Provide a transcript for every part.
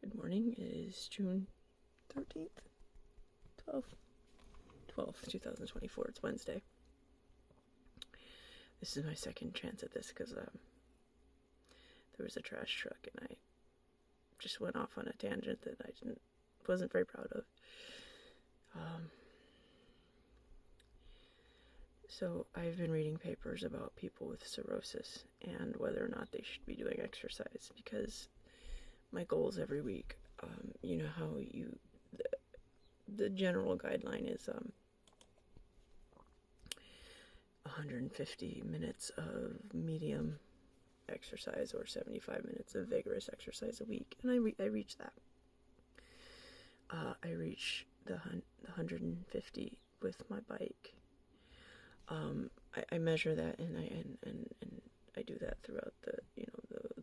Good morning. It is June 13th, 12th, 2024. It's Wednesday. This is my second chance at this because there was a trash truck and I just went off on a tangent that I wasn't very proud of. So I've been reading papers about people with cirrhosis and whether or not they should be doing exercise, because my goals every week, you know how the general guideline is 150 minutes of medium exercise or 75 minutes of vigorous exercise a week, and I reach that. I reach the 150 with my bike. I measure that, and I do that throughout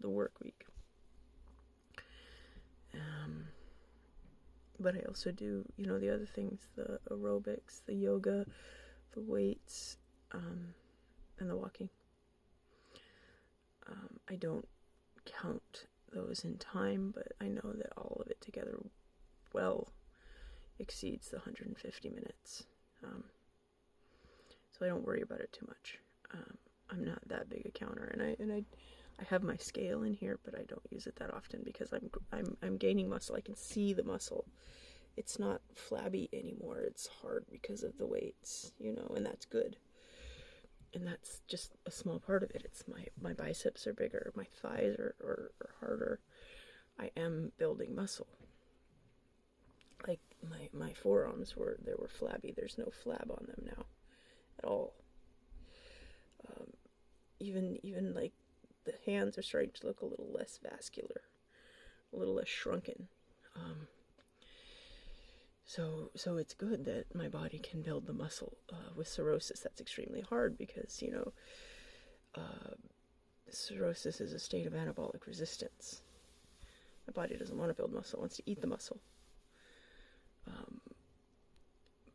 the work week. But I also do, the other things, the aerobics, the yoga, the weights, and the walking. I don't count those in time, but I know that all of it together well exceeds the 150 minutes. So I don't worry about it too much. I'm not that big a counter, and I have my scale in here, but I don't use it that often because I'm gaining muscle. I can see the muscle. It's not flabby anymore. It's hard because of the weights, and that's good. And that's just a small part of it. It's my biceps are bigger, my thighs are harder. I am building muscle. Like my forearms were flabby. There's no flab on them now at all. Even like the hands are starting to look a little less vascular, a little less shrunken. So it's good that my body can build the muscle. With cirrhosis, that's extremely hard because, cirrhosis is a state of anabolic resistance. My body doesn't want to build muscle, it wants to eat the muscle.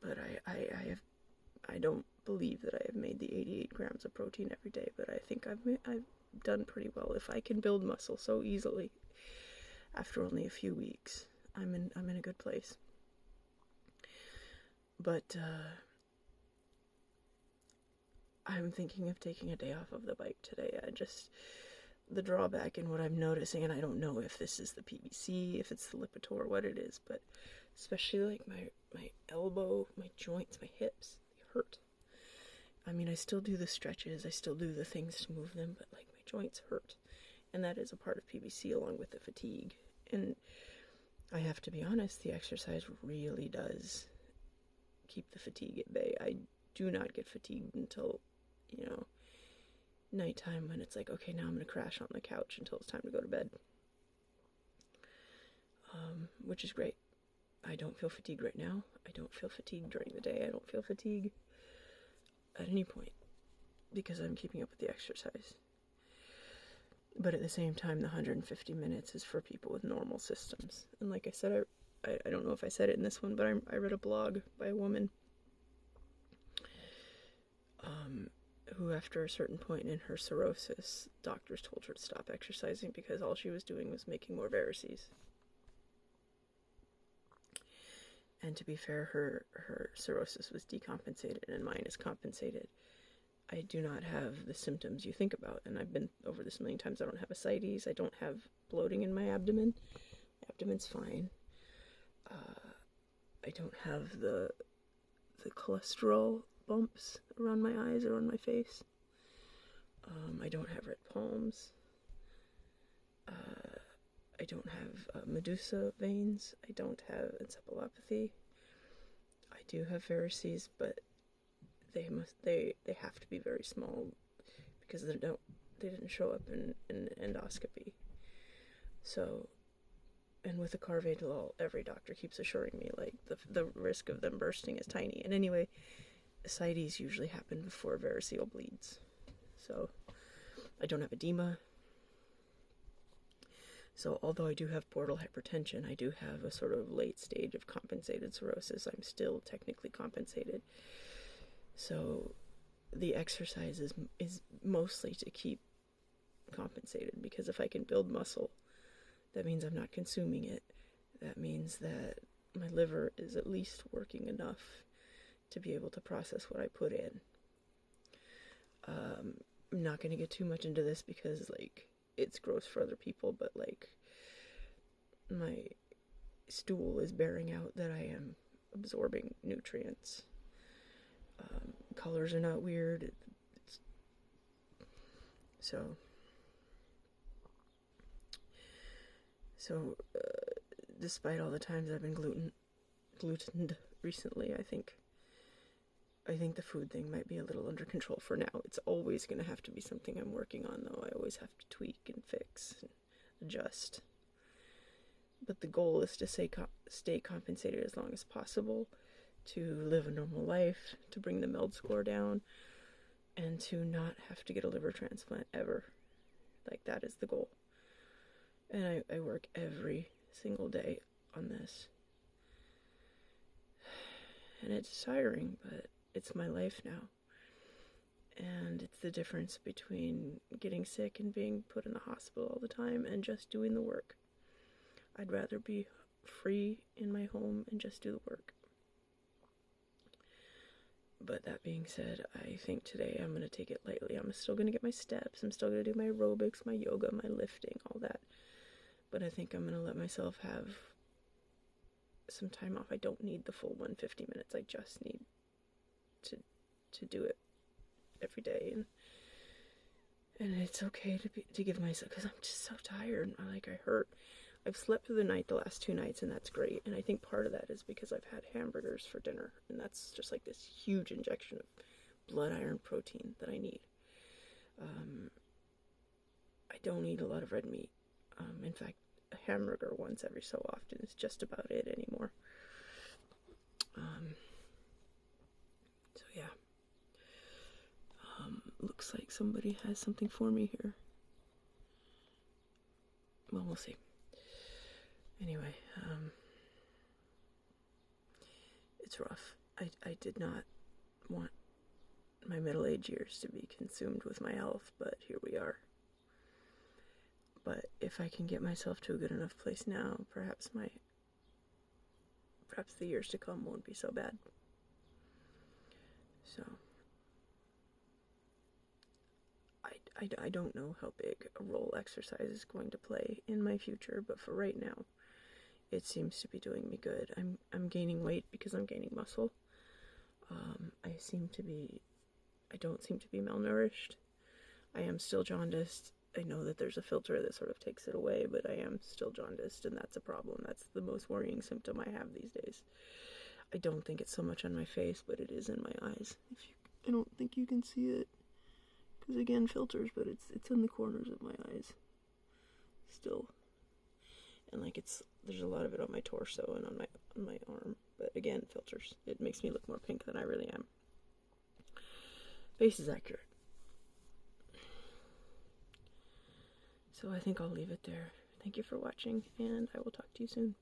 But I don't believe that I have made the 88 grams of protein every day, but I think I've done pretty well. If I can build muscle so easily after only a few weeks, I'm in a good place. But I'm thinking of taking a day off of the bike today. The drawback in what I'm noticing, and I don't know if this is the PVC, if it's the Lipitor, what it is, but especially like my elbow, my joints, my hips, they hurt. I mean, I still do the stretches, I still do the things to move them, but like my joints hurt. And that is a part of PVC along with the fatigue. And I have to be honest, the exercise really does keep the fatigue at bay. I do not get fatigued until, nighttime, when it's like, okay, now I'm going to crash on the couch until it's time to go to bed. Which is great. I don't feel fatigued right now. I don't feel fatigued during the day. I don't feel fatigue at any point because I'm keeping up with the exercise. But at the same time, the 150 minutes is for people with normal systems. And like I said, I don't know if I said it in this one, but I read a blog by a woman who, after a certain point in her cirrhosis, doctors told her to stop exercising because all she was doing was making more varices. And to be fair, her cirrhosis was decompensated and mine is compensated. I do not have the symptoms you think about, and I've been over this a million times. I don't have ascites. I don't have bloating in my abdomen. My abdomen's fine. I don't have the cholesterol bumps around my eyes or on my face. I don't have red palms. I don't have medusa veins. I don't have encephalopathy. I do have varices, but they have to be very small because they didn't show up in endoscopy. So, and with the Carvedilol, every doctor keeps assuring me like the risk of them bursting is tiny. And anyway, ascites usually happen before variceal bleeds. So I don't have edema. So although I do have portal hypertension, I do have a sort of late stage of compensated cirrhosis. I'm still technically compensated. So the exercise is mostly to keep compensated, because if I can build muscle That means I'm not consuming it. That means that my liver is at least working enough to be able to process what I put in. I'm not going to get too much into this because, like, it's gross for other people, but, like, my stool is bearing out that I am absorbing nutrients. Colors are not weird. So, despite all the times I've been glutened recently, I think the food thing might be a little under control for now. It's always going to have to be something I'm working on, though. I always have to tweak and fix and adjust. But the goal is to stay compensated as long as possible, to live a normal life, to bring the MELD score down, and to not have to get a liver transplant ever. Like, that is the goal. And I work every single day on this. And it's tiring, but it's my life now. And it's the difference between getting sick and being put in the hospital all the time and just doing the work. I'd rather be free in my home and just do the work. But that being said, I think today I'm going to take it lightly. I'm still going to get my steps. I'm still going to do my aerobics, my yoga, my lifting, all that. But I think I'm going to let myself have some time off. I don't need the full 150 minutes. I just need to do it every day. And it's okay to give myself, because I'm just so tired. I hurt. I've slept through the night the last 2 nights, and that's great. And I think part of that is because I've had hamburgers for dinner, and that's just like this huge injection of blood iron protein that I need. I don't eat a lot of red meat. In fact, a hamburger once every so often is just about it anymore. So yeah. Looks like somebody has something for me here. Well, we'll see. Anyway, it's rough. I did not want my middle-aged years to be consumed with my health, but here we are. But if I can get myself to a good enough place now, perhaps the years to come won't be so bad. So, I don't know how big a role exercise is going to play in my future, but for right now, it seems to be doing me good. I'm gaining weight because I'm gaining muscle. I don't seem to be malnourished. I am still jaundiced. I know that there's a filter that sort of takes it away, but I am still jaundiced, and that's a problem. That's the most worrying symptom I have these days. I don't think it's so much on my face, but it is in my eyes. I don't think you can see it, because again, filters, but it's in the corners of my eyes still. And there's a lot of it on my torso and on my arm, but again, filters. It makes me look more pink than I really am. Face is accurate. So I think I'll leave it there. Thank you for watching, and I will talk to you soon.